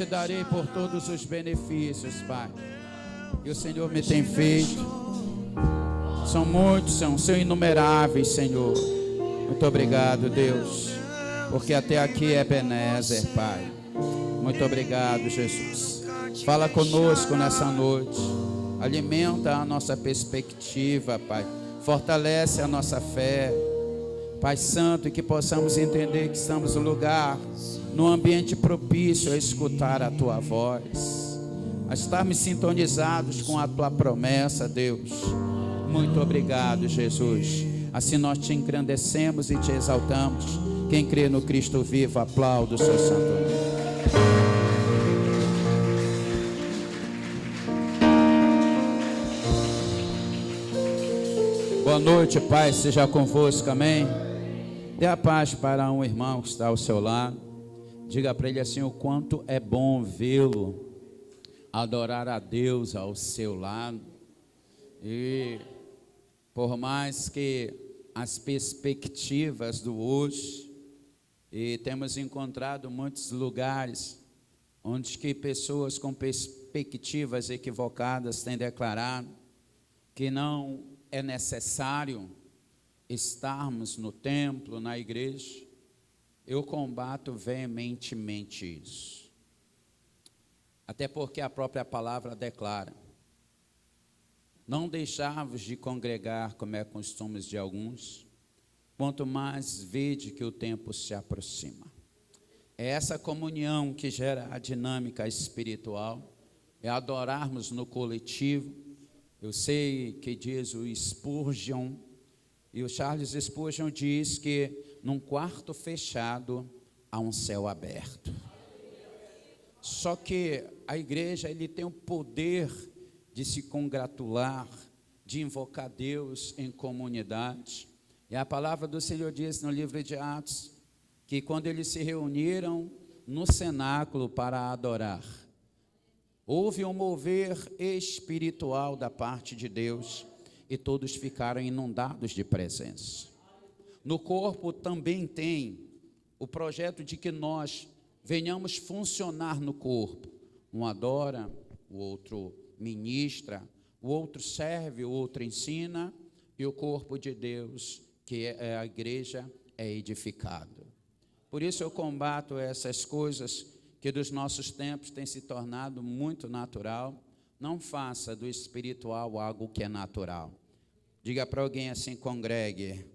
te darei por todos os benefícios, Pai, que o Senhor me tem feito. São muitos, são inumeráveis, Senhor. Muito obrigado, Deus, porque até aqui é Ebenezer, Pai. Muito obrigado, Jesus. Fala conosco nessa noite. Alimenta a nossa perspectiva, Pai. Fortalece a nossa fé, Pai Santo, e que possamos entender que estamos no lugar, no ambiente propício a escutar a Tua voz, a estarmos sintonizados com a Tua promessa, Deus. Muito obrigado, Jesus. Assim nós te engrandecemos e te exaltamos. Quem crê no Cristo vivo, aplauda o seu santo nome. Boa noite, Pai, seja convosco, amém. Dê a paz para um irmão que está ao seu lado. Diga para ele assim: o quanto é bom vê-lo adorar a Deus ao seu lado. E por mais que as perspectivas do hoje, e temos encontrado muitos lugares onde que pessoas com perspectivas equivocadas têm declarado que não é necessário estarmos no templo, na igreja, eu combato veementemente isso. Até porque a própria palavra declara: não deixar-vos de congregar, como é costume de alguns, quanto mais vede que o tempo se aproxima. É essa comunhão que gera a dinâmica espiritual, é adorarmos no coletivo. Eu sei que diz o Spurgeon, e o Charles Spurgeon diz que num quarto fechado há um céu aberto. Só que a igreja, ele tem o poder de se congratular, de invocar Deus em comunidade. E a palavra do Senhor diz no livro de Atos que quando eles se reuniram no cenáculo para adorar, houve um mover espiritual da parte de Deus e todos ficaram inundados de presença. No corpo também tem o projeto de que nós venhamos funcionar no corpo. Um adora, o outro ministra, o outro serve, o outro ensina, e o corpo de Deus, que é a igreja, é edificado. Por isso eu combato essas coisas que dos nossos tempos tem se tornado muito natural. Não faça do espiritual algo que é natural. Diga para alguém assim: congregue.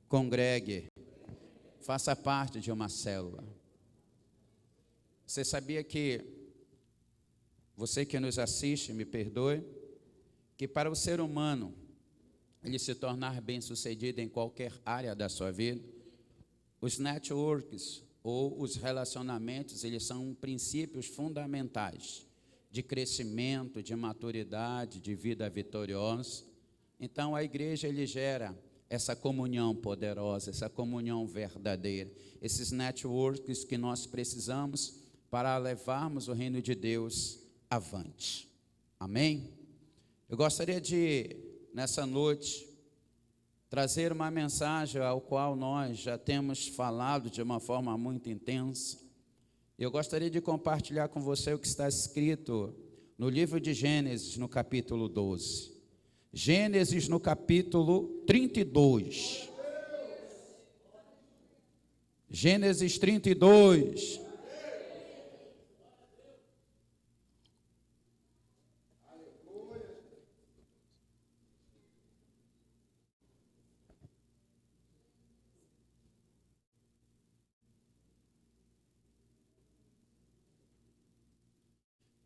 Congregue. Faça parte de uma célula. Você sabia que, você que nos assiste, me perdoe, que para o ser humano ele se tornar bem-sucedido em qualquer área da sua vida, os networks ou os relacionamentos, eles são princípios fundamentais de crescimento, de maturidade, de vida vitoriosa. Então a igreja, ele gera essa comunhão poderosa, essa comunhão verdadeira, esses networks que nós precisamos para levarmos o reino de Deus avante. Amém? Eu gostaria de, nessa noite, trazer uma mensagem ao qual nós já temos falado de uma forma muito intensa. Eu gostaria de compartilhar com você o que está escrito no livro de Gênesis, no capítulo 12. Gênesis, no capítulo 32. Gênesis 32.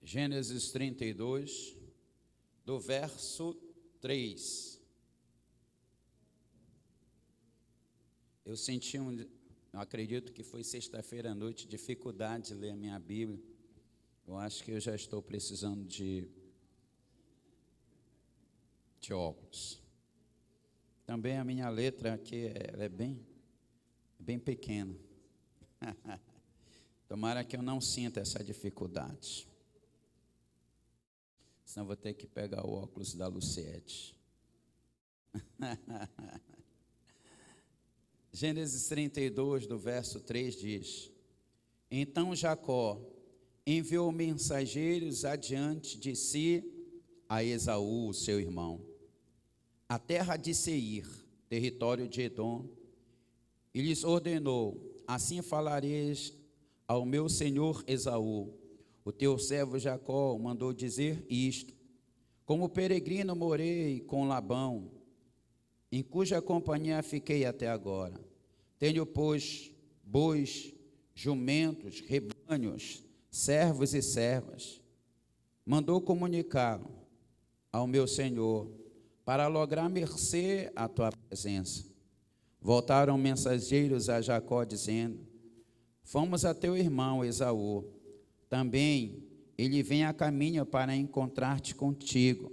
Gênesis 32, do verso 3. Eu senti eu acredito que foi sexta-feira à noite, dificuldade de ler a minha Bíblia. Eu acho que eu já estou precisando de óculos. Também a minha letra aqui ela é bem pequena. Tomara que eu não sinta essa dificuldade. Senão vou ter que pegar o óculos da Luciete. Gênesis 32, do verso 3 diz: então Jacó enviou mensageiros adiante de si a Esaú, seu irmão, a terra de Seir, território de Edom, e lhes ordenou: assim falareis ao meu senhor Esaú: o teu servo Jacó mandou dizer isto: como peregrino morei com Labão, em cuja companhia fiquei até agora. Tenho, pois, bois, jumentos, rebanhos, servos e servas. Mandou comunicar ao meu senhor, para lograr mercê à tua presença. Voltaram mensageiros a Jacó, dizendo: fomos a teu irmão Esaú, também ele vem a caminho para encontrar-te contigo,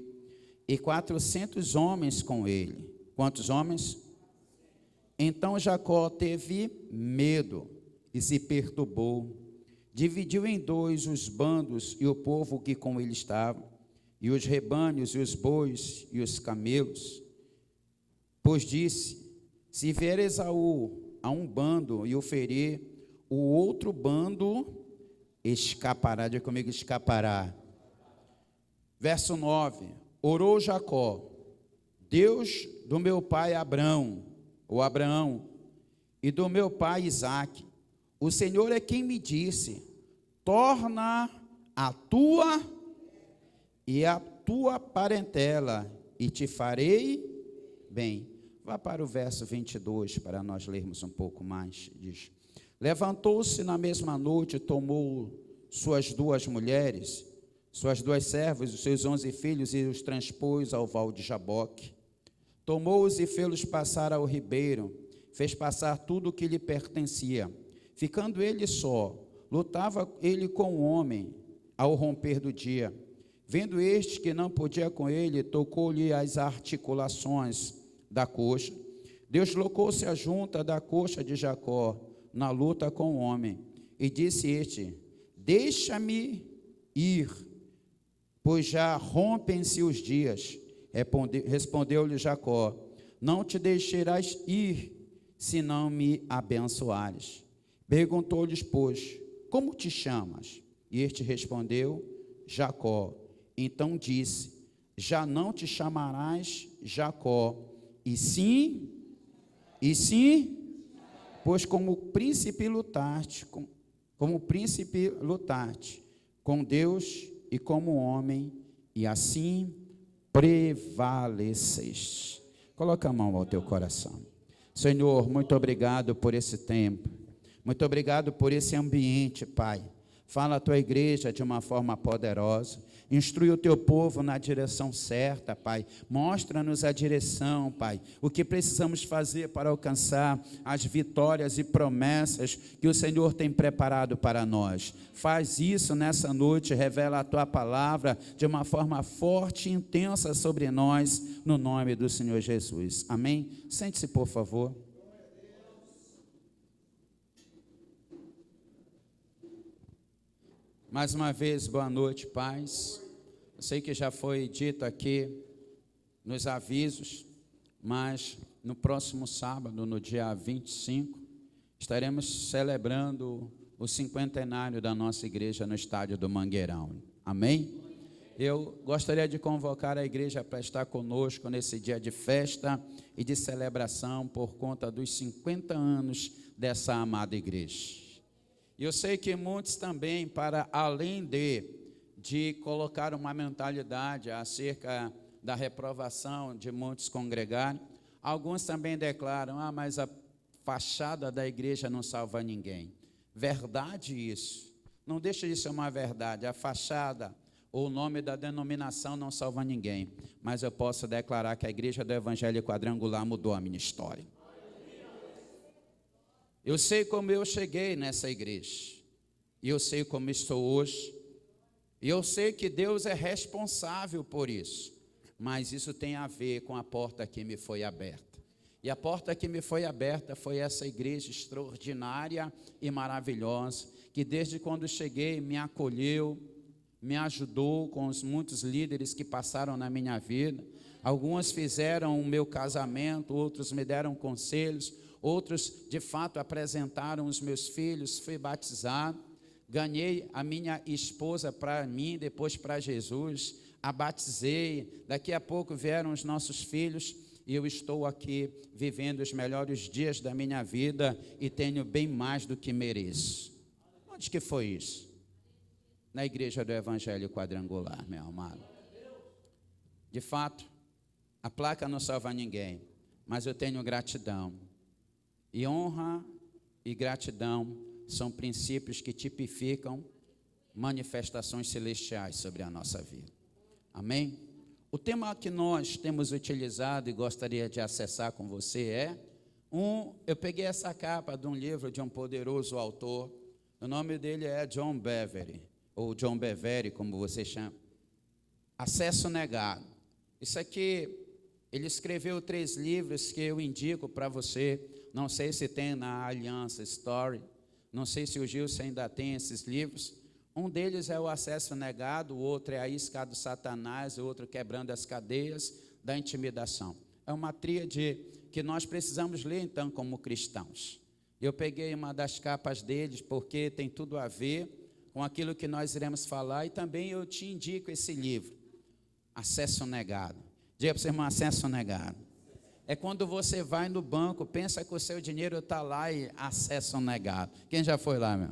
e 400 homens com ele. Quantos homens? Então Jacó teve medo e se perturbou, dividiu em dois os bandos e o povo que com ele estava, e os rebanhos e os bois e os camelos. Pois disse: se vier Esaú a um bando e o ferir, o outro bando escapará. Diga comigo: escapará. Verso 9: orou Jacó: Deus do meu pai Abraão, e do meu pai Isaque, o Senhor é quem me disse: torna a tua e a tua parentela, e te farei bem. Vá para o verso 22, para nós lermos um pouco mais. Diz: levantou-se na mesma noite, tomou suas 2 mulheres, suas 2 servas, os seus 11 filhos, e os transpôs ao val de Jaboque. Tomou-os e fê-los passar ao ribeiro, fez passar tudo o que lhe pertencia. Ficando ele só, lutava ele com o homem ao romper do dia. Vendo este que não podia com ele, tocou-lhe as articulações da coxa. Deslocou-se a junta da coxa de Jacó na luta com o homem. E disse este: deixa-me ir, pois já rompem-se os dias. Respondeu-lhe Jacó: não te deixarás ir, se não me abençoares. Perguntou-lhes, pois, como te chamas? E este respondeu: Jacó. Então disse: já não te chamarás Jacó, e sim, pois como príncipe lutaste com Deus e como homem, e assim prevaleceste. Coloca a mão ao teu coração. Senhor, muito obrigado por esse tempo, muito obrigado por esse ambiente, Pai. Fala a tua igreja de uma forma poderosa, instrui o teu povo na direção certa, Pai. Mostra-nos a direção, Pai, o que precisamos fazer para alcançar as vitórias e promessas que o Senhor tem preparado para nós. Faz isso nessa noite, revela a tua palavra de uma forma forte e intensa sobre nós, no nome do Senhor Jesus. Amém? Sente-se, por favor. Mais uma vez, boa noite, paz. Eu sei que já foi dito aqui nos avisos, mas no próximo sábado, no dia 25, estaremos celebrando o 50º da nossa igreja no estádio do Mangueirão. Amém? Eu gostaria de convocar a igreja para estar conosco nesse dia de festa e de celebração por conta dos 50 anos dessa amada igreja. E eu sei que muitos também, para além de colocar uma mentalidade acerca da reprovação de muitos congregarem, alguns também declaram: mas a fachada da igreja não salva ninguém. Verdade isso, não deixa de ser uma verdade. A fachada ou o nome da denominação não salva ninguém, mas eu posso declarar que a igreja do Evangelho Quadrangular mudou a minha história. Eu sei como eu cheguei nessa igreja, e eu sei como estou hoje, e eu sei que Deus é responsável por isso, mas isso tem a ver com a porta que me foi aberta. E a porta que me foi aberta foi essa igreja extraordinária e maravilhosa, que desde quando cheguei me acolheu, me ajudou com os muitos líderes que passaram na minha vida. Alguns fizeram o meu casamento, outros me deram conselhos, outros de fato apresentaram os meus filhos, fui batizado. ganhei a minha esposa para mim, depois para Jesus, a batizei, daqui a pouco vieram os nossos filhos, e eu estou aqui vivendo os melhores dias da minha vida e tenho bem mais do que mereço. Onde que foi isso? Na igreja do Evangelho Quadrangular, meu amado. De fato, a placa não salva ninguém, mas eu tenho gratidão. E honra e gratidão são princípios que tipificam manifestações celestiais sobre a nossa vida. Amém? O tema que nós temos utilizado e gostaria de acessar com você eu peguei essa capa de um livro de um poderoso autor, o nome dele é John Bevere, ou John Bevere, como você chama. Acesso Negado. Isso aqui, ele escreveu 3 livros que eu indico para você, não sei se tem na Aliança Story, não sei se o Gilson ainda tem esses livros. Um deles é o Acesso Negado, o outro é a Isca do Satanás, o outro Quebrando as Cadeias da Intimidação. É uma tríade que nós precisamos ler, então, como cristãos. Eu peguei uma das capas deles, porque tem tudo a ver com aquilo que nós iremos falar, e também eu te indico esse livro, Acesso Negado. Diga para você, irmão, acesso negado. É quando você vai no banco, pensa que o seu dinheiro está lá e acesso negado. Quem já foi lá, meu?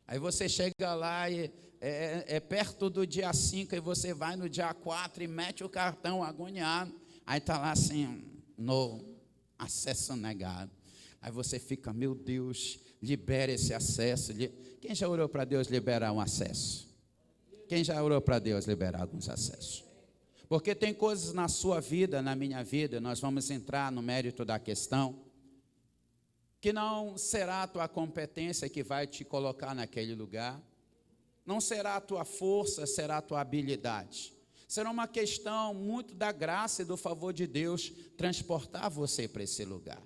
Aí você chega lá e é perto do dia 5 e você vai no dia 4 e mete o cartão agoniado. Aí está lá assim, no acesso negado. Aí você fica, meu Deus, libera esse acesso. Quem já orou para Deus liberar um acesso? Quem já orou para Deus liberar alguns acessos? Porque tem coisas na sua vida, na minha vida, nós vamos entrar no mérito da questão, que não será a tua competência que vai te colocar naquele lugar, não será a tua força, será a tua habilidade. Será uma questão muito da graça e do favor de Deus transportar você para esse lugar.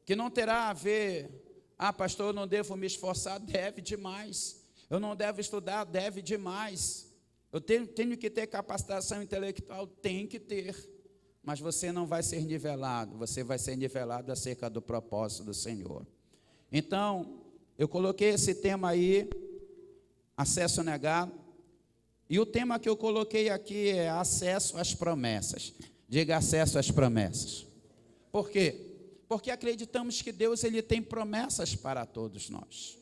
Que não terá a ver, pastor, eu não devo me esforçar, deve demais. Eu não devo estudar, deve demais. Eu tenho que ter capacitação intelectual, tem que ter. Mas você não vai ser nivelado, você vai ser nivelado acerca do propósito do Senhor. Então, eu coloquei esse tema aí, acesso negado, e o tema que eu coloquei aqui é acesso às promessas. Diga acesso às promessas. Por quê? Porque acreditamos que Deus ele tem promessas para todos nós.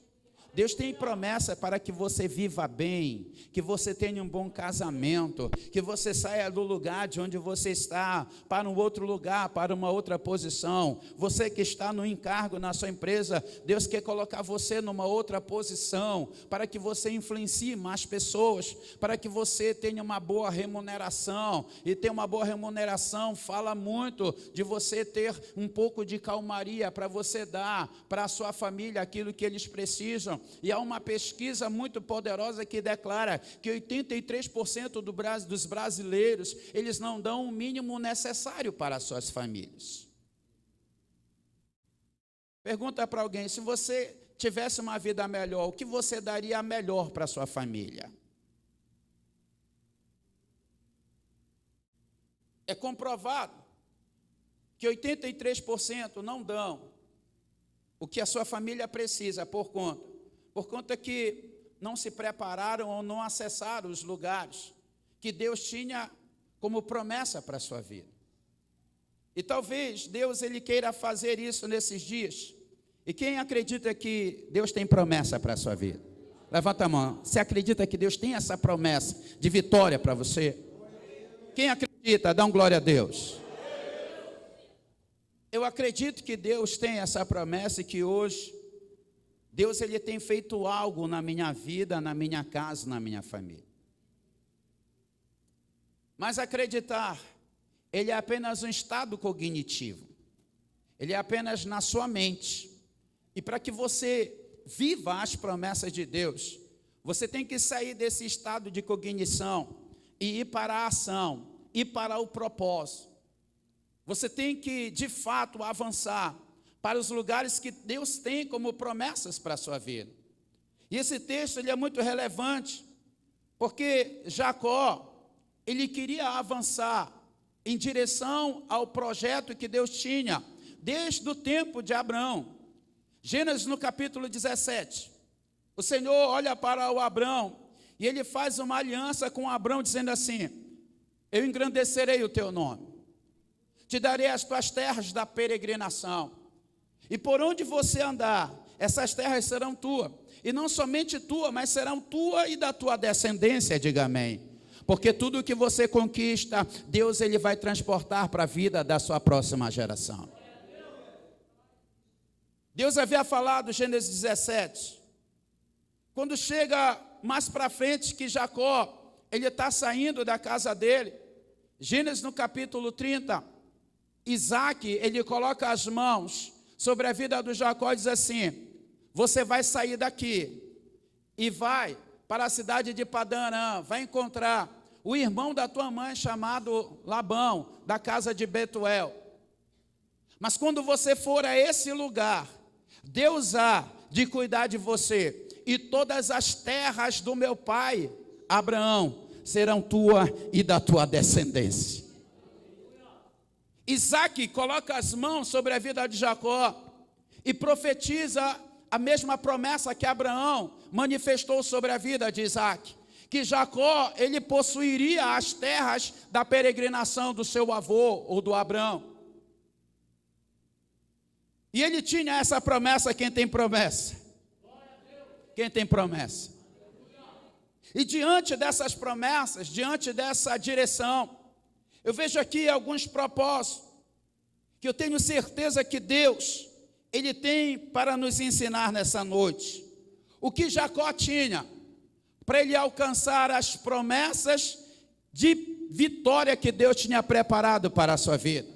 Deus tem promessa para que você viva bem, que você tenha um bom casamento, que você saia do lugar de onde você está para um outro lugar, para uma outra posição. Você que está no encargo na sua empresa, Deus quer colocar você numa outra posição, para que você influencie mais pessoas, para que você tenha uma boa remuneração. E ter uma boa remuneração fala muito de você ter um pouco de calmaria para você dar para a sua família aquilo que eles precisam. E há uma pesquisa muito poderosa que declara que 83% dos brasileiros, eles não dão o mínimo necessário para as suas famílias. Pergunta para alguém, se você tivesse uma vida melhor, o que você daria melhor para a sua família? É comprovado que 83% não dão o que a sua família precisa por conta que não se prepararam ou não acessaram os lugares que Deus tinha como promessa para a sua vida. E talvez Deus ele queira fazer isso nesses dias. E quem acredita que Deus tem promessa para a sua vida? Levanta a mão. Você acredita que Deus tem essa promessa de vitória para você? Quem acredita, dá um glória a Deus. Eu acredito que Deus tem essa promessa e que hoje Deus ele tem feito algo na minha vida, na minha casa, na minha família. Mas acreditar, ele é apenas um estado cognitivo. Ele é apenas na sua mente. E para que você viva as promessas de Deus, você tem que sair desse estado de cognição e ir para a ação, ir para o propósito. Você tem que, de fato, avançar para os lugares que Deus tem como promessas para a sua vida. E esse texto ele é muito relevante, porque Jacó, ele queria avançar em direção ao projeto que Deus tinha, desde o tempo de Abraão. Gênesis no capítulo 17, o Senhor olha para o Abrão e ele faz uma aliança com Abrão, dizendo assim: eu engrandecerei o teu nome, te darei as tuas terras da peregrinação, e por onde você andar, essas terras serão tuas, e não somente tua, mas serão tua e da tua descendência, diga amém. Porque tudo que você conquista, Deus ele vai transportar para a vida da sua próxima geração. Deus havia falado, Gênesis 17, quando chega mais para frente que Jacó, ele está saindo da casa dele, Gênesis no capítulo 30, Isaac, ele coloca as mãos sobre a vida do Jacó e diz assim: você vai sair daqui e vai para a cidade de Padã-Arã, vai encontrar o irmão da tua mãe chamado Labão, da casa de Betuel. Mas quando você for a esse lugar, Deus há de cuidar de você, e todas as terras do meu pai, Abraão, serão tua e da tua descendência. Isaac coloca as mãos sobre a vida de Jacó e profetiza a mesma promessa que Abraão manifestou sobre a vida de Isaac, que Jacó, ele possuiria as terras da peregrinação do seu avô ou do Abraão. E ele tinha essa promessa. Quem tem promessa? Quem tem promessa? E diante dessas promessas, diante dessa direção, eu vejo aqui alguns propósitos que eu tenho certeza que Deus, ele tem para nos ensinar nessa noite. O que Jacó tinha para ele alcançar as promessas de vitória que Deus tinha preparado para a sua vida,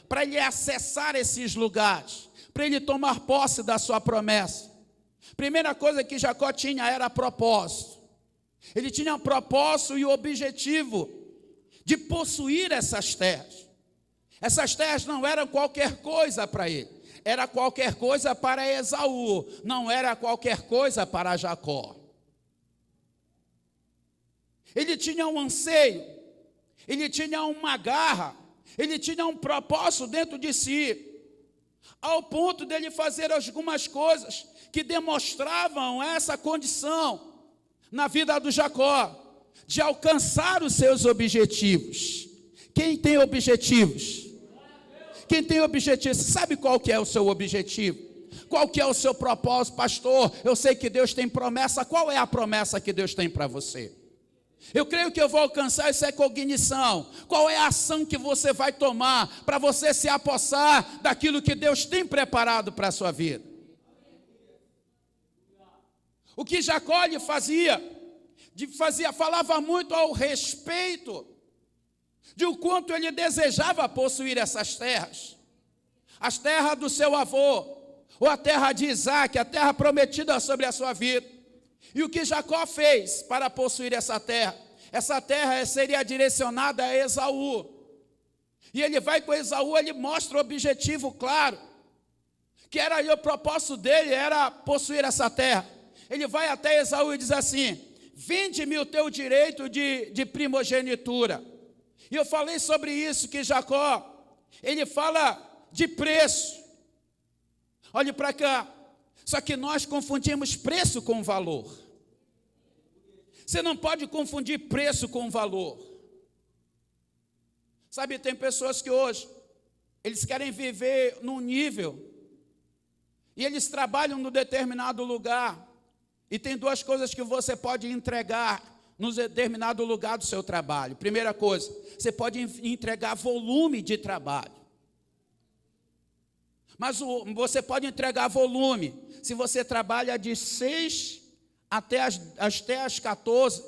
para ele acessar esses lugares, para ele tomar posse da sua promessa. Primeira coisa que Jacó tinha era propósito. Ele tinha um propósito e o objetivo de possuir essas terras. Essas terras não eram qualquer coisa para ele, era qualquer coisa para Esaú, não era qualquer coisa para Jacó. Ele tinha um anseio, ele tinha uma garra, ele tinha um propósito dentro de si, ao ponto dele fazer algumas coisas que demonstravam essa condição na vida do Jacó, de alcançar os seus objetivos. Quem tem objetivos? Quem tem objetivos, sabe qual que é o seu objetivo? Qual que é o seu propósito? Pastor, eu sei que Deus tem promessa. Qual é a promessa que Deus tem para você? Eu creio que eu vou alcançar essa cognição. Qual é a ação que você vai tomar para você se apossar daquilo que Deus tem preparado para a sua vida? O que Jacó lhe fazia, falava muito ao respeito de o quanto ele desejava possuir essas terras. As terras do seu avô, ou a terra de Isaac, a terra prometida sobre a sua vida. E o que Jacó fez para possuir essa terra? Essa terra seria direcionada a Esaú. E ele vai com Esaú, ele mostra o objetivo claro, que era o propósito dele, era possuir essa terra. Ele vai até Esaú e diz assim: vende-me o teu direito de primogenitura. E eu falei sobre isso, que Jacó, ele fala de preço. Olhe para cá. Só que nós confundimos preço com valor. Você não pode confundir preço com valor. Sabe, tem pessoas que hoje, eles querem viver num nível, e eles trabalham num determinado lugar, e tem duas coisas que você pode entregar num determinado lugar do seu trabalho. Primeira coisa, você pode entregar volume de trabalho. Mas você pode entregar volume se você trabalha de 6 até as 14.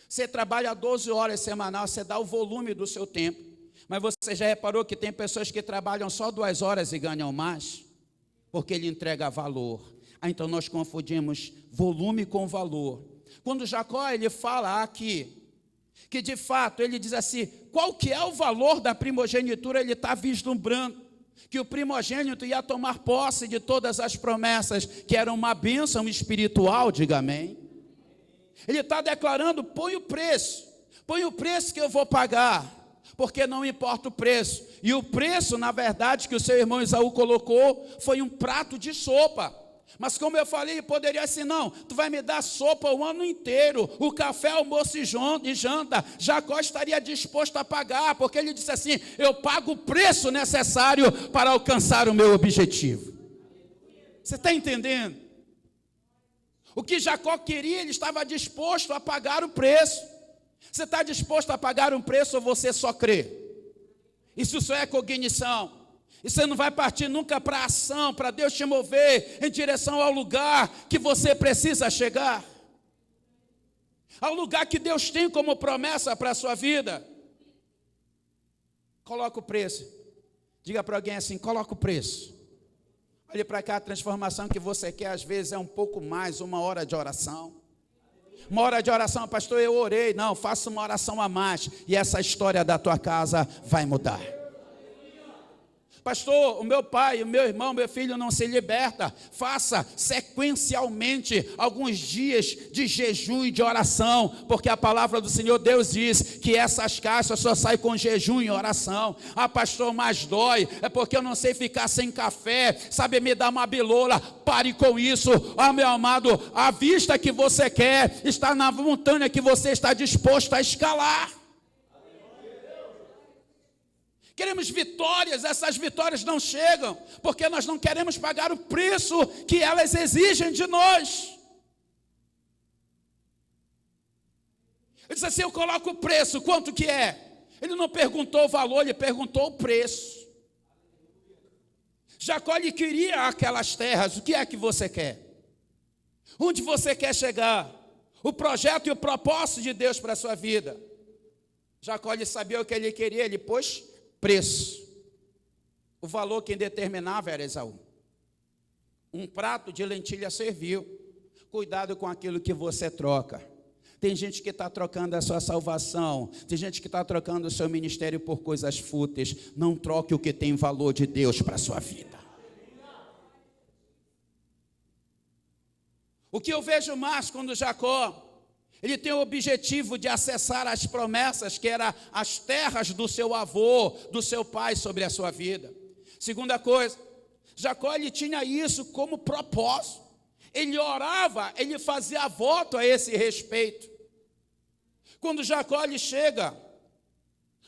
Você trabalha 12 horas semanal, você dá o volume do seu tempo. Mas você já reparou que tem pessoas que trabalham só 2 horas e ganham mais? Porque ele entrega valor. Então nós confundimos volume com valor. Quando Jacó ele fala aqui, que de fato ele diz assim, qual que é o valor da primogenitura, ele está vislumbrando que o primogênito ia tomar posse de todas as promessas, que eram uma bênção espiritual, diga amém. Ele está declarando, põe o preço que eu vou pagar, porque não importa o preço. E o preço, na verdade, que o seu irmão Esaú colocou, foi um prato de sopa. Mas como eu falei, poderia assim, não, tu vai me dar sopa o ano inteiro, o café, almoço e janta. Jacó estaria disposto a pagar, porque ele disse assim, eu pago o preço necessário para alcançar o meu objetivo. Você está entendendo? O que Jacó queria, ele estava disposto a pagar o preço. Você está disposto a pagar um preço ou você só crê? Isso só é cognição. E você não vai partir nunca para a ação, para Deus te mover em direção ao lugar que você precisa chegar. Ao lugar que Deus tem como promessa para a sua vida. Coloca o preço. Diga para alguém assim, coloca o preço. Olhe para cá, a transformação que você quer às vezes é um pouco mais, 1 hora de oração. 1 hora de oração, pastor, eu orei. Não, faça uma oração a mais e essa história da tua casa vai mudar. Pastor, o meu pai, o meu irmão, meu filho não se liberta. Faça sequencialmente alguns dias de jejum e de oração, porque a palavra do Senhor Deus diz que essas caixas só saem com jejum e oração. Ah, pastor, mas dói, é porque eu não sei ficar sem café, sabe, me dar uma bilola. Pare com isso. Ah, meu amado, a vista que você quer está na montanha que você está disposto a escalar. Queremos vitórias, essas vitórias não chegam, porque nós não queremos pagar o preço que elas exigem de nós. Ele disse assim, eu coloco o preço, quanto que é? Ele não perguntou o valor, ele perguntou o preço. Jacó lhe queria aquelas terras, o que é que você quer? Onde você quer chegar? O projeto e o propósito de Deus para a sua vida. Jacó lhe sabia o que ele queria, ele pôs preço. O valor quem determinava era Esaú. Um prato de lentilha serviu. Cuidado com aquilo que você troca. Tem gente que está trocando a sua salvação. Tem gente que está trocando o seu ministério por coisas fúteis. Não troque o que tem valor de Deus para a sua vida. O que eu vejo mais quando Jacó, ele tem o objetivo de acessar as promessas, que eram as terras do seu avô, do seu pai sobre a sua vida. Segunda coisa, Jacó ele tinha isso como propósito. Ele orava, ele fazia voto a esse respeito. Quando Jacó ele chega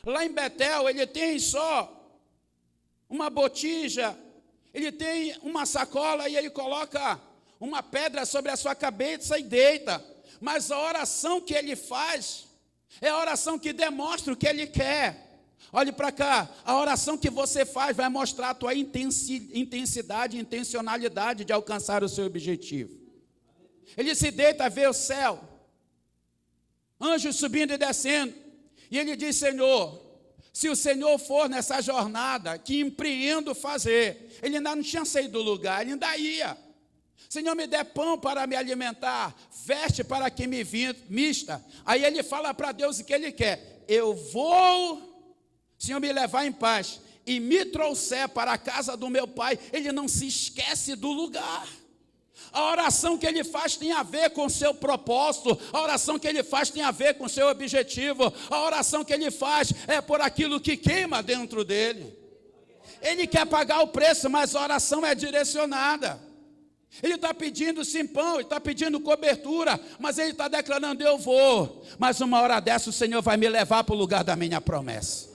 lá em Betel, ele tem só uma botija, ele tem uma sacola e ele coloca uma pedra sobre a sua cabeça e deita. Mas a oração que ele faz é a oração que demonstra o que ele quer. Olhe para cá, a oração que você faz vai mostrar a tua intensidade, intencionalidade de alcançar o seu objetivo. Ele se deita a ver o céu, anjos subindo e descendo, e ele diz, Senhor, se o Senhor for nessa jornada que empreendo fazer, ele ainda não tinha saído do lugar, ele ainda ia. Senhor, me dê pão para me alimentar, veste para que me vista. Aí ele fala para Deus o que ele quer. Eu vou, Senhor, me levar em paz e me trouxer para a casa do meu pai. Ele não se esquece do lugar. A oração que ele faz tem a ver com o seu propósito. A oração que ele faz tem a ver com o seu objetivo. A oração que ele faz é por aquilo que queima dentro dele. Ele quer pagar o preço, mas a oração é direcionada. Ele está pedindo sim pão, ele está pedindo cobertura, mas ele está declarando, eu vou. Mas uma hora dessa o Senhor vai me levar para o lugar da minha promessa.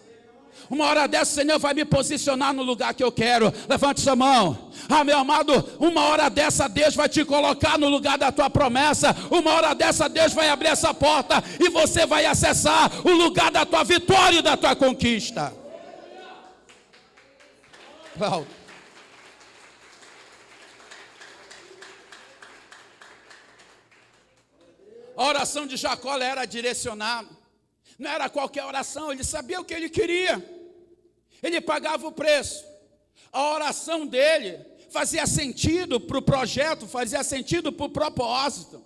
Uma hora dessa o Senhor vai me posicionar no lugar que eu quero. Levante sua mão. Ah, meu amado, uma hora dessa Deus vai te colocar no lugar da tua promessa. Uma hora dessa Deus vai abrir essa porta e você vai acessar o lugar da tua vitória e da tua conquista. Paulo. A oração de Jacó era direcionada. Não era qualquer oração, ele sabia o que ele queria. Ele pagava o preço. A oração dele fazia sentido para o projeto, fazia sentido para o propósito.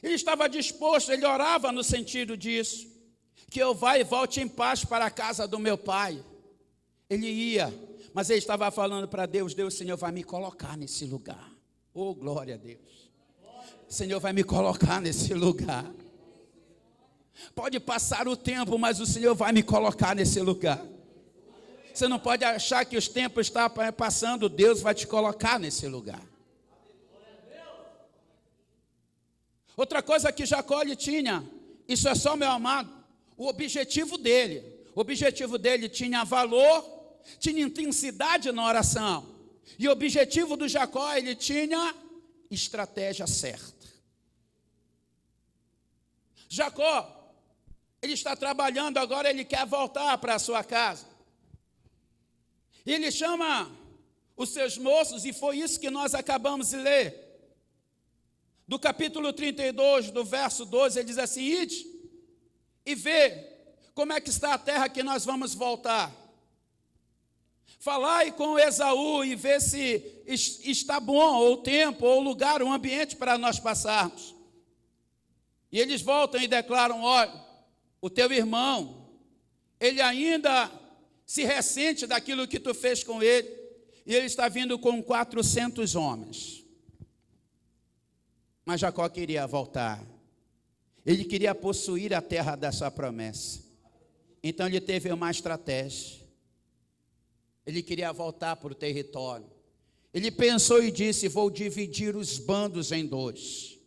Ele estava disposto, ele orava no sentido disso. Que eu vá e volte em paz para a casa do meu pai. Ele ia, mas ele estava falando para Deus, Deus, Senhor, vai me colocar nesse lugar. Oh, glória a Deus. Senhor vai me colocar nesse lugar. Pode passar o tempo, mas o Senhor vai me colocar nesse lugar. Você não pode achar que os tempos estão passando, Deus vai te colocar nesse lugar. Outra coisa que Jacó ele tinha, isso é só, meu amado, o objetivo dele. O objetivo dele tinha valor, tinha intensidade na oração. E o objetivo do Jacó, ele tinha estratégia certa. Jacó, ele está trabalhando agora, ele quer voltar para a sua casa. E ele chama os seus moços, e foi isso que nós acabamos de ler. Do capítulo 32, do verso 12, ele diz assim: ide e vê como é que está a terra que nós vamos voltar. Falai com Esaú e vê se está bom, ou o tempo, ou o lugar, o ambiente para nós passarmos. E eles voltam e declaram: olha, o teu irmão, ele ainda se ressente daquilo que tu fez com ele, e ele está vindo com 400 homens. Mas Jacó queria voltar. Ele queria possuir a terra da sua promessa. Então ele teve uma estratégia. Ele queria voltar para o território. Ele pensou e disse: vou dividir os bandos em dois.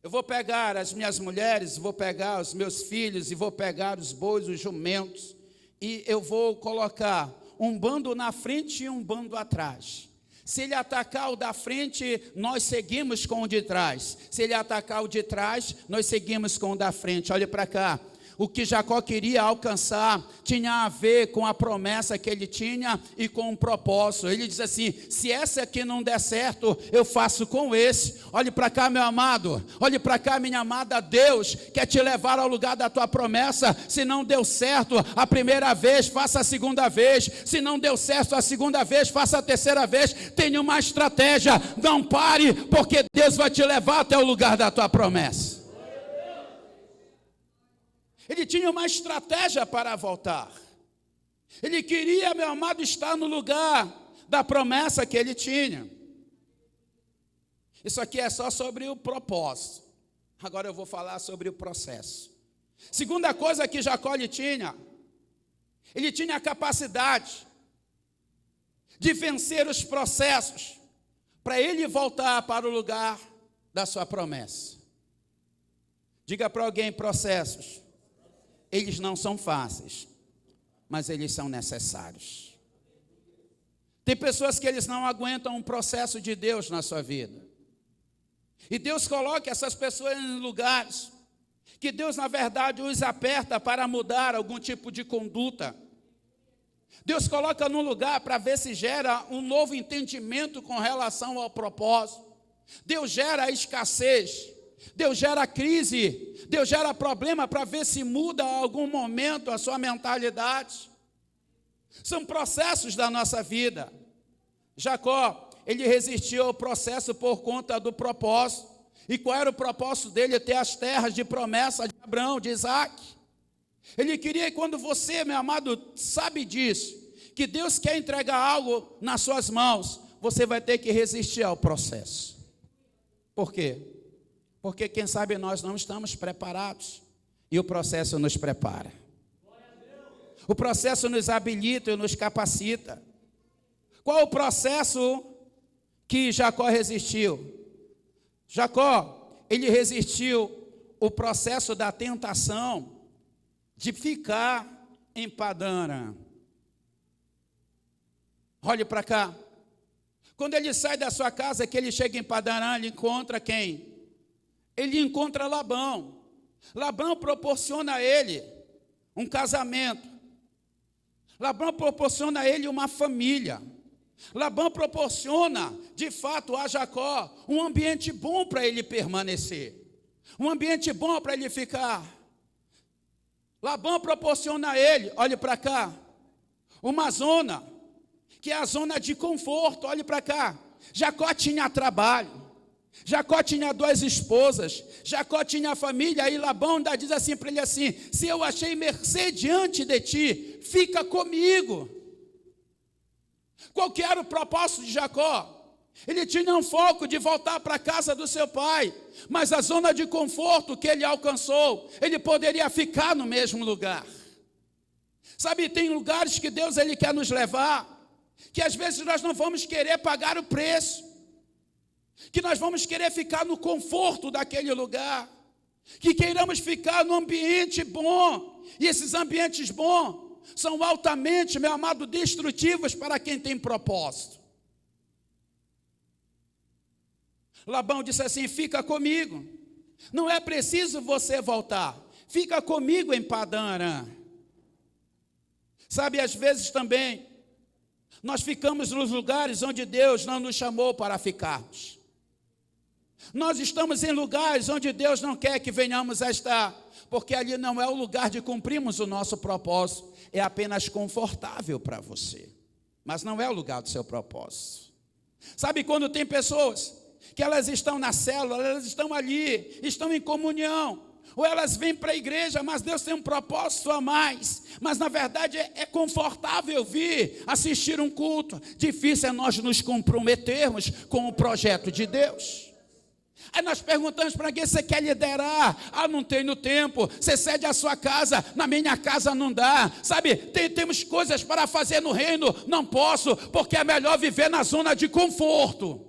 Eu vou pegar as minhas mulheres, vou pegar os meus filhos, e vou pegar os bois, os jumentos, e eu vou colocar um bando na frente e um bando atrás. Se ele atacar o da frente, nós seguimos com o de trás. Se ele atacar o de trás, nós seguimos com o da frente. Olha para cá. O que Jacó queria alcançar tinha a ver com a promessa que ele tinha e com o propósito. Ele diz assim: se essa aqui não der certo, eu faço com esse. Olhe para cá, meu amado. Olhe para cá, minha amada. Deus quer te levar ao lugar da tua promessa. Se não deu certo a primeira vez, faça a segunda vez. Se não deu certo a segunda vez, faça a terceira vez. Tenha uma estratégia. Não pare, porque Deus vai te levar até o lugar da tua promessa. Ele tinha uma estratégia para voltar. Ele queria, meu amado, estar no lugar da promessa que ele tinha. Isso aqui é só sobre o propósito. Agora eu vou falar sobre o processo. Segunda coisa que Jacó ele tinha a capacidade de vencer os processos para ele voltar para o lugar da sua promessa. Diga para alguém: processos. Eles não são fáceis, mas eles são necessários. Tem pessoas que eles não aguentam um processo de Deus na sua vida. E Deus coloca essas pessoas em lugares que Deus, na verdade, os aperta para mudar algum tipo de conduta. Deus coloca num lugar para ver se gera um novo entendimento com relação ao propósito. Deus gera a escassez. Deus gera crise, Deus gera problema para ver se muda a algum momento a sua mentalidade. São processos da nossa vida. Jacó, ele resistiu ao processo por conta do propósito. E qual era o propósito dele? Ter as terras de promessa de Abraão, de Isaac. Ele queria, e quando você, meu amado, sabe disso, que Deus quer entregar algo nas suas mãos, você vai ter que resistir ao processo. Por quê? Porque quem sabe nós não estamos preparados e o processo nos prepara. O processo nos habilita e nos capacita. Qual o processo que Jacó resistiu? Jacó, ele resistiu o processo da tentação de ficar em Padã Arã. Olhe para cá. Quando ele sai da sua casa, que ele chega em Padã Arã, ele encontra quem? Ele encontra Labão. Labão proporciona a ele um casamento. Labão proporciona a ele uma família. Labão proporciona, de fato, a Jacó um ambiente bom para ele permanecer. Um ambiente bom para ele ficar. Labão proporciona a ele, olhe para cá, uma zona, que é a zona de conforto. Olhe para cá. Jacó tinha trabalho. Jacó tinha 2 esposas, Jacó tinha família, e Labão ainda diz assim para ele assim: se eu achei mercê diante de ti, fica comigo. Qual que era o propósito de Jacó? Ele tinha um foco de voltar para a casa do seu pai, mas a zona de conforto que ele alcançou, ele poderia ficar no mesmo lugar. Sabe, tem lugares que Deus ele quer nos levar, que às vezes nós não vamos querer pagar o preço, que nós vamos querer ficar no conforto daquele lugar, que queiramos ficar no ambiente bom, e esses ambientes bons são altamente, meu amado, destrutivos para quem tem propósito. Labão disse assim: fica comigo, não é preciso você voltar, fica comigo em Padã Arã. Sabe, às vezes também, nós ficamos nos lugares onde Deus não nos chamou para ficarmos. Nós estamos em lugares onde Deus não quer que venhamos a estar, porque ali não é o lugar de cumprirmos o nosso propósito, é apenas confortável para você, mas não é o lugar do seu propósito. Sabe, quando tem pessoas que elas estão na célula, elas estão ali, estão em comunhão, ou elas vêm para a igreja, mas Deus tem um propósito a mais, mas na verdade é confortável vir assistir um culto, difícil é nós nos comprometermos com o projeto de Deus. Aí nós perguntamos: para que você quer liderar? Ah, não tenho tempo. Você cede a sua casa, na minha casa não dá. Sabe, temos coisas para fazer no reino, não posso, porque é melhor viver na zona de conforto.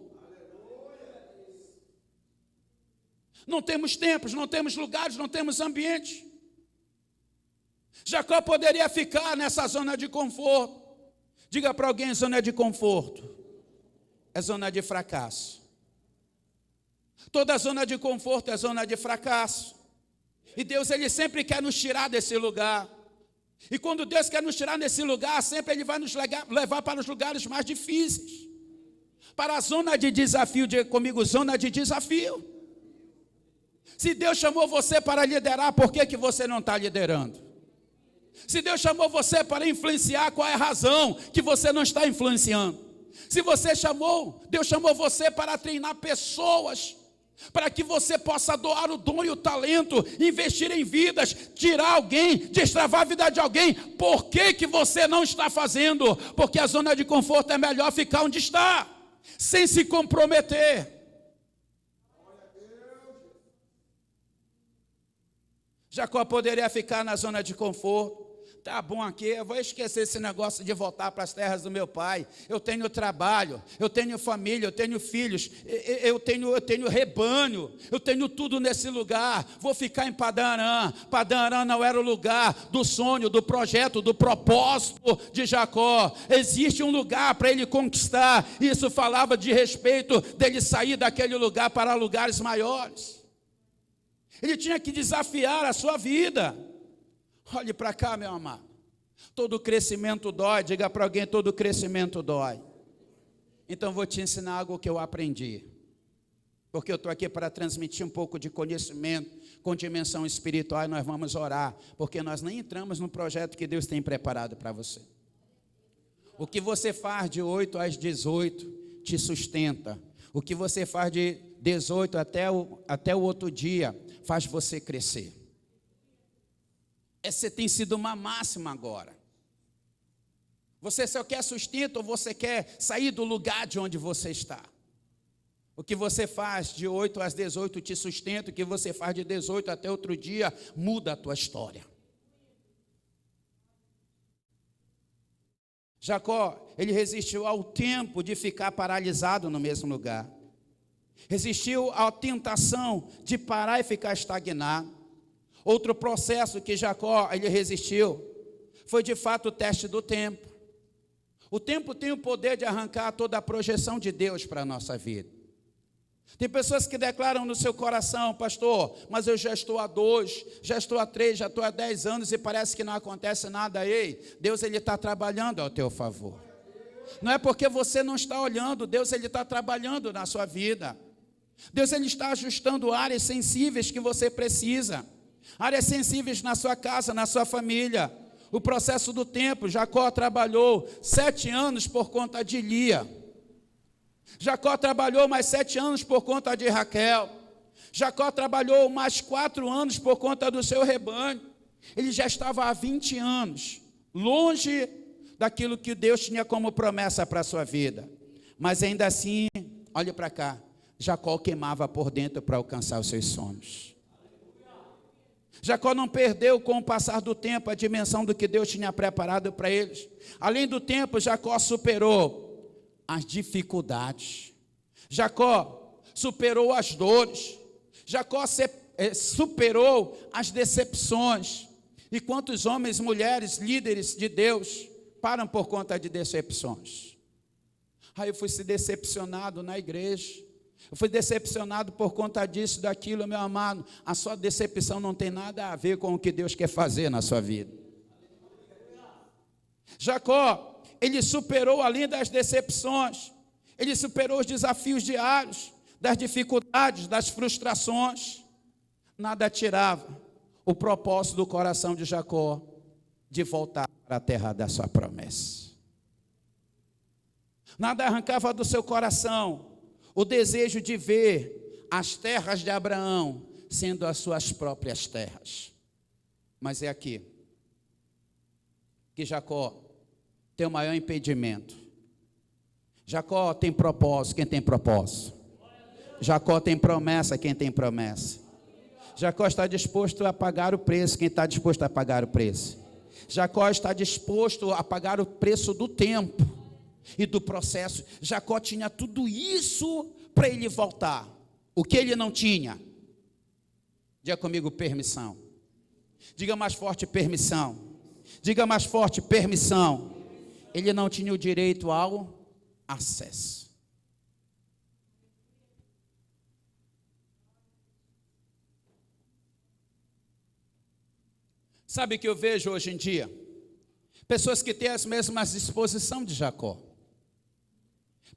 Não temos tempos, não temos lugares, não temos ambiente. Jacó poderia ficar nessa zona de conforto. Diga para alguém: zona de conforto é zona de fracasso. Toda zona de conforto é zona de fracasso. E Deus ele sempre quer nos tirar desse lugar. E quando Deus quer nos tirar desse lugar, sempre Ele vai nos levar para os lugares mais difíceis, para a zona de desafio. Diga comigo: zona de desafio. Se Deus chamou você para liderar, por que você não está liderando? Se Deus chamou você para influenciar, qual é a razão que você não está influenciando? Se Deus chamou você para treinar pessoas, para que você possa doar o dom e o talento, investir em vidas, tirar alguém, destravar a vida de alguém, por que você não está fazendo? Porque a zona de conforto é melhor ficar onde está, sem se comprometer. Jacó poderia ficar na zona de conforto. Tá bom aqui, eu vou esquecer esse negócio de voltar para as terras do meu pai. Eu tenho trabalho, eu tenho família, eu tenho filhos, eu tenho rebanho, eu tenho tudo nesse lugar. Vou ficar em Padã Arã. Padã Arã não era o lugar do sonho, do projeto, do propósito de Jacó. Existe um lugar para ele conquistar. Isso falava de respeito dele sair daquele lugar para lugares maiores. Ele tinha que desafiar a sua vida. Olhe para cá, meu amado. Todo crescimento dói. Diga para alguém: todo crescimento dói. Então vou te ensinar algo que eu aprendi, porque eu estou aqui para transmitir um pouco de conhecimento com dimensão espiritual. E nós vamos orar, porque nós nem entramos no projeto que Deus tem preparado para você. O que você faz de 8 às 18 te sustenta. O que você faz de 18 até o outro dia faz você crescer. Essa tem sido uma máxima agora. Você só quer sustento ou você quer sair do lugar de onde você está? O que você faz de 8 às 18 te sustenta. O que você faz de 18 até outro dia muda a tua história. Jacó, ele resistiu ao tempo de ficar paralisado no mesmo lugar. Resistiu à tentação de parar e ficar estagnado. Outro processo que Jacó ele resistiu foi de fato o teste do tempo. O tempo tem o poder de arrancar toda a projeção de Deus para a nossa vida. Tem pessoas que declaram no seu coração: pastor, mas eu já estou há 2, já estou há 3, já estou há 10 anos e parece que não acontece nada. Ei, Deus ele está trabalhando ao teu favor. Não é porque você não está olhando, Deus ele está trabalhando na sua vida. Deus ele está ajustando áreas sensíveis que você precisa. Áreas sensíveis na sua casa, na sua família. O processo do tempo. Jacó trabalhou 7 anos por conta de Lia. Jacó trabalhou mais 7 anos por conta de Raquel. Jacó trabalhou mais 4 anos por conta do seu rebanho. Ele já estava há 20 anos longe daquilo que Deus tinha como promessa para a sua vida. Mas ainda assim, olhe para cá, Jacó queimava por dentro para alcançar os seus sonhos. Jacó não perdeu com o passar do tempo a dimensão do que Deus tinha preparado para eles. Além do tempo, Jacó superou as dificuldades. Jacó superou as dores. Jacó superou as decepções. E quantos homens, mulheres, líderes de Deus param por conta de decepções? Eu fui se decepcionado na igreja. Eu fui decepcionado por conta disso, daquilo, meu amado. A sua decepção não tem nada a ver com o que Deus quer fazer na sua vida. Jacó, ele superou além das decepções. Ele superou os desafios diários, das dificuldades, das frustrações. Nada tirava o propósito do coração de Jacó de voltar para a terra da sua promessa. Nada arrancava do seu coração o desejo de ver as terras de Abraão sendo as suas próprias terras. Mas é aqui que Jacó tem o maior impedimento. Jacó tem propósito, quem tem propósito. Jacó tem promessa, quem tem promessa. Jacó está disposto a pagar o preço, quem está disposto a pagar o preço. Jacó está disposto a pagar o preço do tempo e do processo. Jacó tinha tudo isso para ele voltar. O que ele não tinha? Diga comigo, permissão. Diga mais forte, permissão. Diga mais forte, permissão. Ele não tinha o direito ao acesso. Sabe o que eu vejo hoje em dia? Pessoas que têm as mesmas disposições de Jacó.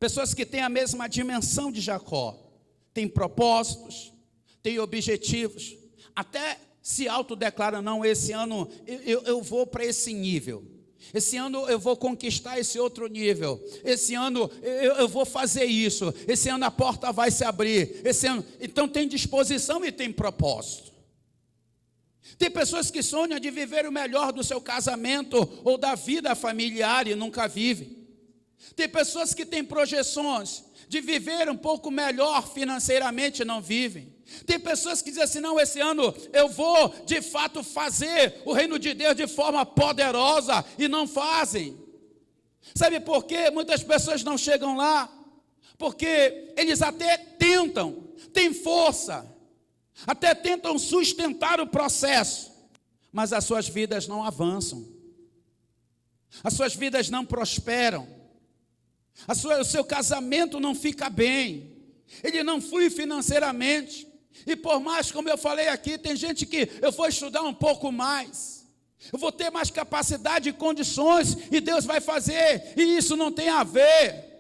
Pessoas que têm a mesma dimensão de Jacó. Têm propósitos, têm objetivos. Até se autodeclaram, não, esse ano eu vou para esse nível. Esse ano eu vou conquistar esse outro nível. Esse ano eu vou fazer isso. Esse ano a porta vai se abrir. Esse ano, então tem disposição e tem propósito. Tem pessoas que sonham de viver o melhor do seu casamento ou da vida familiar e nunca vivem. Tem pessoas que têm projeções de viver um pouco melhor financeiramente e não vivem. Tem pessoas que dizem assim, não, esse ano eu vou de fato fazer o reino de Deus de forma poderosa e não fazem. Sabe por quê? Muitas pessoas não chegam lá, porque eles até tentam, têm força, até tentam sustentar o processo, mas as suas vidas não avançam, as suas vidas não prosperam, o seu casamento não fica bem, ele não flui financeiramente. E por mais, como eu falei aqui, tem gente que eu vou estudar um pouco mais, eu vou ter mais capacidade e condições, e Deus vai fazer, e isso não tem a ver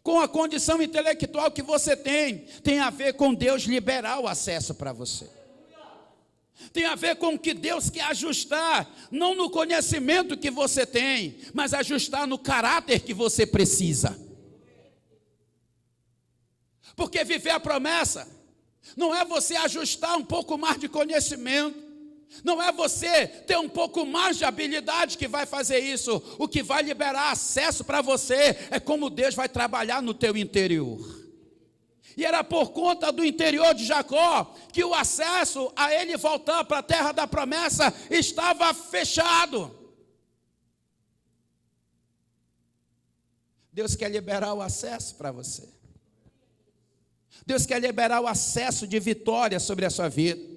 com a condição intelectual que você tem a ver com Deus liberar o acesso para você. Tem a ver com que Deus quer ajustar, não no conhecimento que você tem, mas ajustar no caráter que você precisa. Porque viver a promessa não é você ajustar um pouco mais de conhecimento, não é você ter um pouco mais de habilidade que vai fazer isso. O que vai liberar acesso para você é como Deus vai trabalhar no teu interior. E era por conta do interior de Jacó que o acesso a ele voltar para a terra da promessa estava fechado. Deus quer liberar o acesso para você. Deus quer liberar o acesso de vitória sobre a sua vida.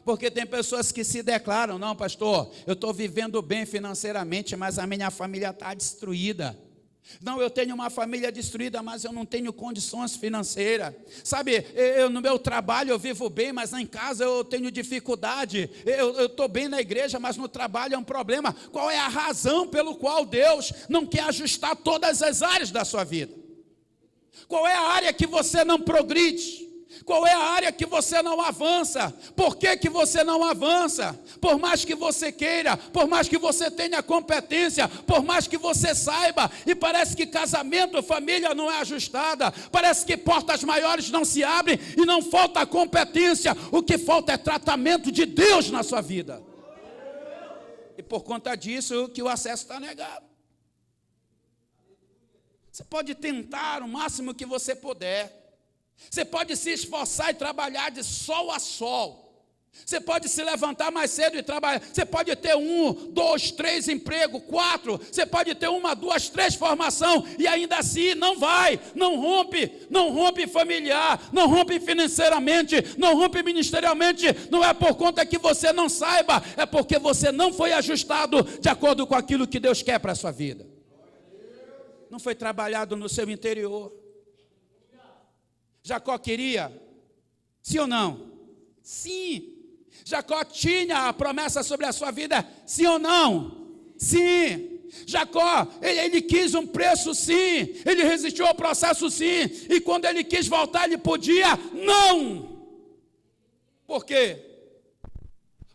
Porque tem pessoas que se declaram, não, pastor, eu estou vivendo bem financeiramente, mas a minha família está destruída. Não, eu tenho uma família destruída, mas eu não tenho condições financeiras. Sabe, no meu trabalho eu vivo bem, mas em casa eu tenho dificuldade. Eu estou bem na igreja, mas no trabalho é um problema. Qual é a razão pelo qual Deus não quer ajustar todas as áreas da sua vida? Qual é a área que você não progride? Qual é a área que você não avança? Por que você não avança? Por mais que você queira, por mais que você tenha competência, por mais que você saiba, e parece que casamento, família não é ajustada, parece que portas maiores não se abrem e não falta competência, o que falta é tratamento de Deus na sua vida. E por conta disso que o acesso está negado. Você pode tentar o máximo que você puder. Você pode se esforçar e trabalhar de sol a sol, Você pode se levantar mais cedo e trabalhar. Você pode ter 1, 2, 3 empregos, 4. Você pode ter 1, 2, 3 formação e ainda assim não vai, não rompe familiar, não rompe financeiramente, não rompe ministerialmente. Não é por conta que você não saiba, é porque você não foi ajustado de acordo com aquilo que Deus quer para a sua vida. Não foi trabalhado no seu interior. Jacó queria, sim ou não? Sim. Jacó tinha a promessa sobre a sua vida, sim ou não? Sim. Jacó, ele quis um preço, sim. Ele resistiu ao processo, sim. E quando ele quis voltar, ele podia, não. Por quê?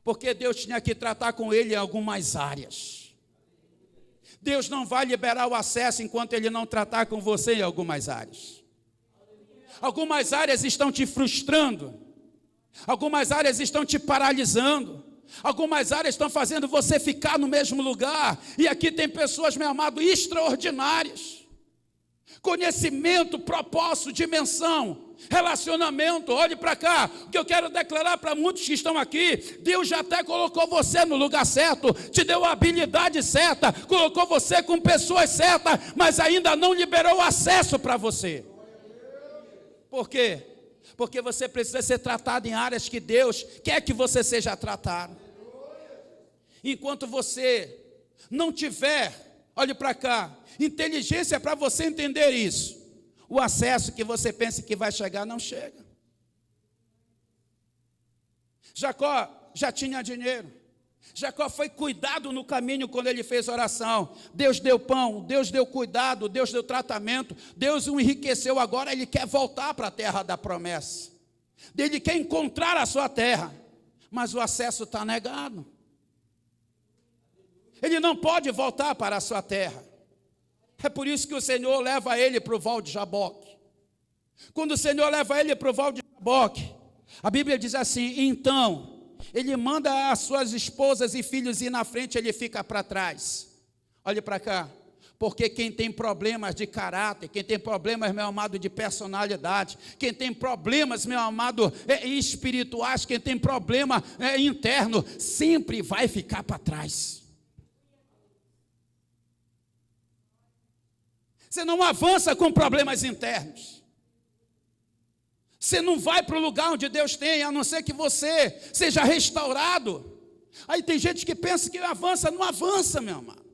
Porque Deus tinha que tratar com ele em algumas áreas. Deus não vai liberar o acesso enquanto Ele não tratar com você em algumas áreas. Algumas áreas estão te frustrando. Algumas áreas estão te paralisando. Algumas áreas estão fazendo você ficar no mesmo lugar. E aqui tem pessoas, meu amado, extraordinárias. Conhecimento, propósito, dimensão, relacionamento. Olhe para cá, o que eu quero declarar para muitos que estão aqui: Deus já até colocou você no lugar certo, te deu a habilidade certa, colocou você com pessoas certas, mas ainda não liberou acesso para você. Por quê? Porque você precisa ser tratado em áreas que Deus quer que você seja tratado. Enquanto você não tiver, olhe para cá, inteligência para você entender isso, o acesso que você pensa que vai chegar, não chega. Jacó já tinha dinheiro. Jacó foi cuidado no caminho quando ele fez oração. Deus deu pão, Deus deu cuidado, Deus deu tratamento, Deus o enriqueceu. Agora ele quer voltar para a terra da promessa. Ele quer encontrar a sua terra, mas o acesso está negado. Ele não pode voltar para a sua terra. É por isso que o Senhor leva ele para o Val de Jaboque. Quando o Senhor leva ele para o Val de Jaboque, a Bíblia diz assim: então Ele manda as suas esposas e filhos ir na frente, ele fica para trás. Olhe para cá. Porque quem tem problemas de caráter, quem tem problemas, meu amado, de personalidade, quem tem problemas, meu amado, espirituais, quem tem problema interno, sempre vai ficar para trás. Você não avança com problemas internos. Você não vai para o lugar onde Deus tem, a não ser que você seja restaurado. Aí tem gente que pensa que avança, não avança, meu amado.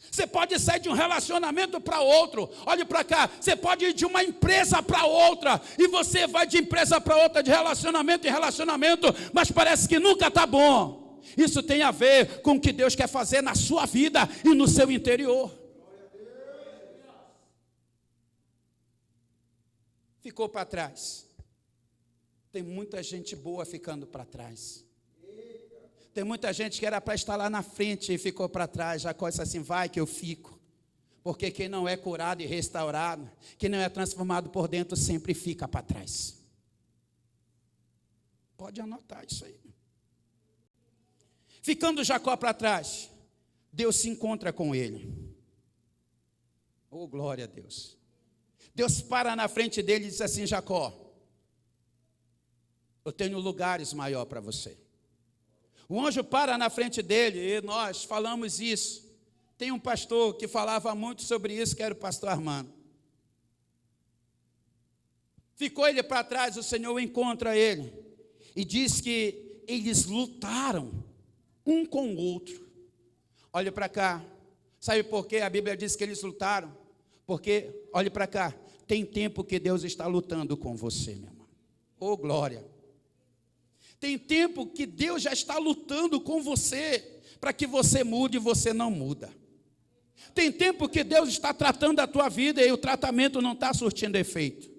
Você pode sair de um relacionamento para outro. Olhe para cá, você pode ir de uma empresa para outra, e você vai de empresa para outra, de relacionamento em relacionamento, mas parece que nunca está bom. Isso tem a ver com o que Deus quer fazer na sua vida e no seu interior. Ficou para trás. Tem muita gente boa ficando para trás. Tem muita gente que era para estar lá na frente e ficou para trás. Jacó disse assim: vai que eu fico. Porque quem não é curado e restaurado, quem não é transformado por dentro, sempre fica para trás. Pode anotar isso aí. Ficando Jacó para trás, Deus se encontra com ele. Oh, glória a Deus. Deus para na frente dele e diz assim: Jacó, eu tenho lugares maior para você. O anjo para na frente dele, e nós falamos isso. Tem um pastor que falava muito sobre isso, que era o pastor Armando. Ficou ele para trás, o Senhor encontra ele, e diz que eles lutaram um com o outro. Olha para cá, sabe por quê? A Bíblia diz que eles lutaram. Porque, olhe para cá, tem tempo que Deus está lutando com você, meu irmão. Oh, glória! Tem tempo que Deus já está lutando com você, para que você mude e você não muda. Tem tempo que Deus está tratando a tua vida e o tratamento não está surtindo efeito.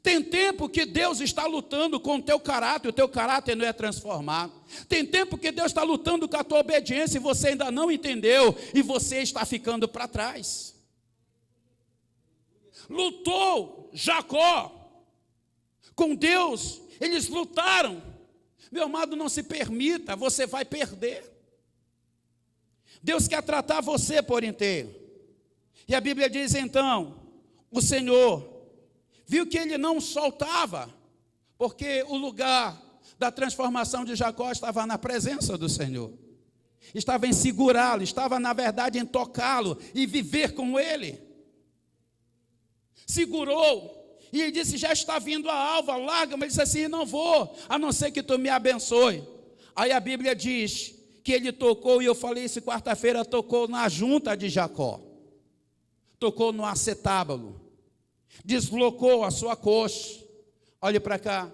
Tem tempo que Deus está lutando com o teu caráter não é transformado. Tem tempo que Deus está lutando com a tua obediência e você ainda não entendeu, e você está ficando para trás. Lutou Jacó com Deus, eles lutaram. Meu amado, não se permita, você vai perder. Deus quer tratar você por inteiro. E a Bíblia diz então, o Senhor viu que ele não soltava, porque o lugar da transformação de Jacó estava na presença do Senhor. Estava em segurá-lo, estava na verdade em tocá-lo e viver com ele. Segurou e ele disse: já está vindo a alva, larga-me. Ele disse assim: não vou, a não ser que tu me abençoe. Aí a Bíblia diz que ele tocou, e eu falei isso quarta-feira, tocou na junta de Jacó, tocou no acetábulo, deslocou a sua coxa. Olhe para cá.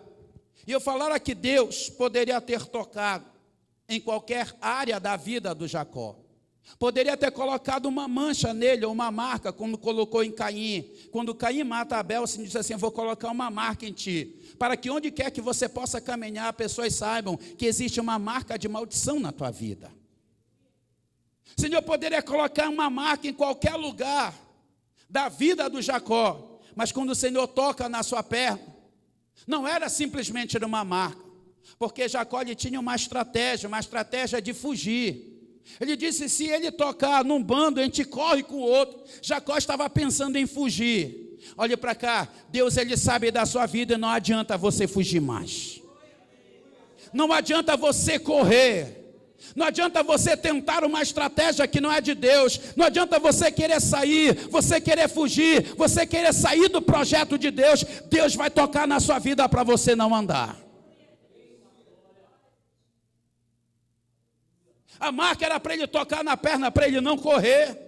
E eu falara que Deus poderia ter tocado em qualquer área da vida do Jacó. Poderia ter colocado uma mancha nele, ou uma marca, como colocou em Caim. Quando Caim mata Abel, o Senhor disse assim: eu vou colocar uma marca em ti, para que onde quer que você possa caminhar, pessoas saibam que existe uma marca de maldição na tua vida. O Senhor poderia colocar uma marca em qualquer lugar da vida do Jacó, mas quando o Senhor toca na sua perna, não era simplesmente uma marca, porque Jacó ele tinha uma estratégia de fugir. Ele disse: se ele tocar num bando, a gente corre com o outro. Jacó estava pensando em fugir. Olhe para cá, Deus ele sabe da sua vida e não adianta você fugir mais. Não adianta você correr. Não adianta você tentar uma estratégia que não é de Deus. Não adianta você querer sair, você querer fugir, você querer sair do projeto de Deus. Deus vai tocar na sua vida para você não andar. A marca era para ele tocar na perna, para ele não correr.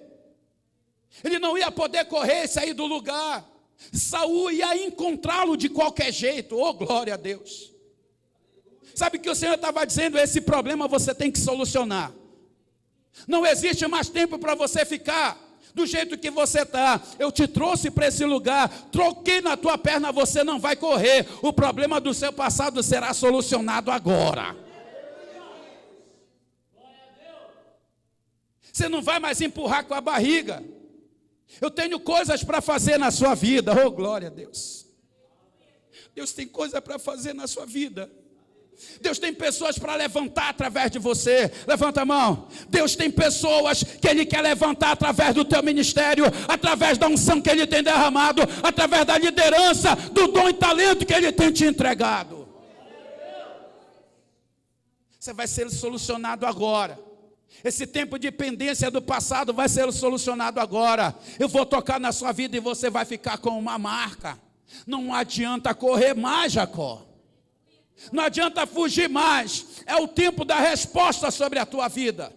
Ele não ia poder correr e sair do lugar. Saul ia encontrá-lo de qualquer jeito. Oh, glória a Deus. Sabe o que o Senhor estava dizendo? Esse problema você tem que solucionar. Não existe mais tempo para você ficar do jeito que você está. Eu te trouxe para esse lugar, troquei na tua perna, você não vai correr. O problema do seu passado será solucionado agora. Você não vai mais empurrar com a barriga. Eu tenho coisas para fazer na sua vida. Oh, glória a Deus. Deus tem coisa para fazer na sua vida. Deus tem pessoas para levantar através de você. Levanta a mão. Deus tem pessoas que Ele quer levantar através do teu ministério, através da unção que Ele tem derramado, através da liderança, do dom e talento que Ele tem te entregado. Você vai ser solucionado agora. Esse tempo de pendência do passado vai ser solucionado agora. Eu vou tocar na sua vida e você vai ficar com uma marca. Não adianta correr mais, Jacó. Não adianta fugir mais. É o tempo da resposta sobre a tua vida.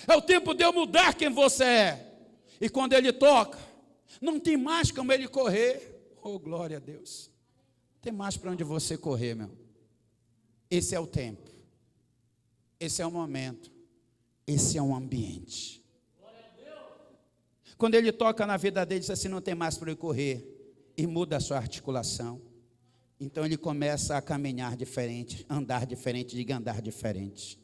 É o tempo de eu mudar quem você é. E quando Ele toca, não tem mais como Ele correr. Oh, glória a Deus. Não tem mais para onde você correr, meu. Esse é o tempo. Esse é o momento. Esse é um ambiente. Quando Ele toca na vida dele, diz assim: não tem mais para ele correr. E muda a sua articulação. Então ele começa a caminhar diferente, andar diferente, diga andar diferente.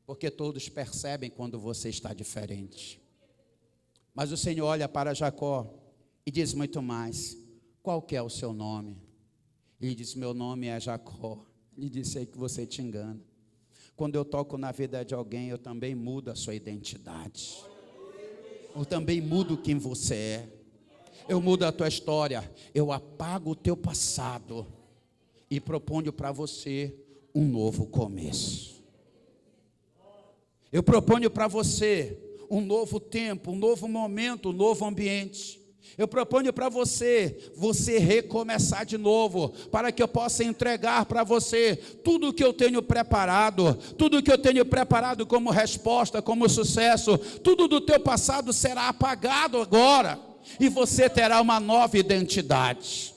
Porque todos percebem quando você está diferente. Mas o Senhor olha para Jacó e diz muito mais: qual que é o seu nome? Ele diz: meu nome é Jacó. Ele disse aí que você te engana. Quando eu toco na vida de alguém, eu também mudo a sua identidade. Eu também mudo quem você é. Eu mudo a tua história. Eu apago o teu passado e proponho para você um novo começo. Eu proponho para você um novo tempo, um novo momento, um novo ambiente. Eu proponho para você recomeçar de novo, para que eu possa entregar para você tudo o que eu tenho preparado, como resposta, como sucesso. Tudo do teu passado será apagado agora, e você terá uma nova identidade.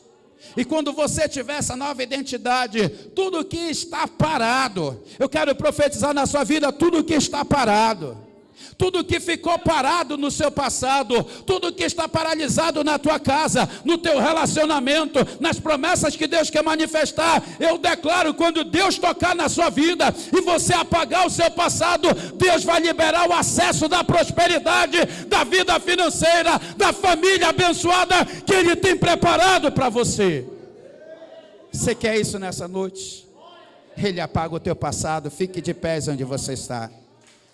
E quando você tiver essa nova identidade, tudo que está parado, eu quero profetizar na sua vida tudo que está parado. Tudo que ficou parado no seu passado, tudo que está paralisado na tua casa, no teu relacionamento, nas promessas que Deus quer manifestar, eu declaro, quando Deus tocar na sua vida e você apagar o seu passado, Deus vai liberar o acesso da prosperidade, da vida financeira, da família abençoada que Ele tem preparado para você. Você quer isso nessa noite? Ele apaga o teu passado. Fique de pés onde você está.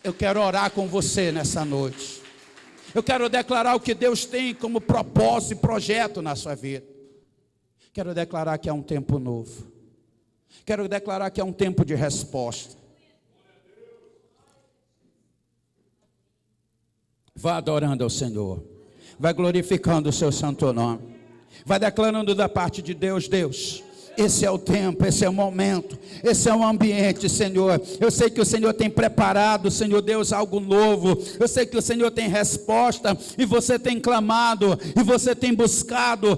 Eu quero orar com você nessa noite. Eu quero declarar o que Deus tem como propósito e projeto na sua vida. Quero declarar que é um tempo novo. Quero declarar que é um tempo de resposta. Vá adorando ao Senhor. Vai glorificando o seu santo nome. Vai declarando da parte de Deus: Deus, esse é o tempo, esse é o momento, esse é o ambiente, Senhor. Eu sei que o Senhor tem preparado, Senhor Deus, algo novo. Eu sei que o Senhor tem resposta, e você tem clamado, e você tem buscado.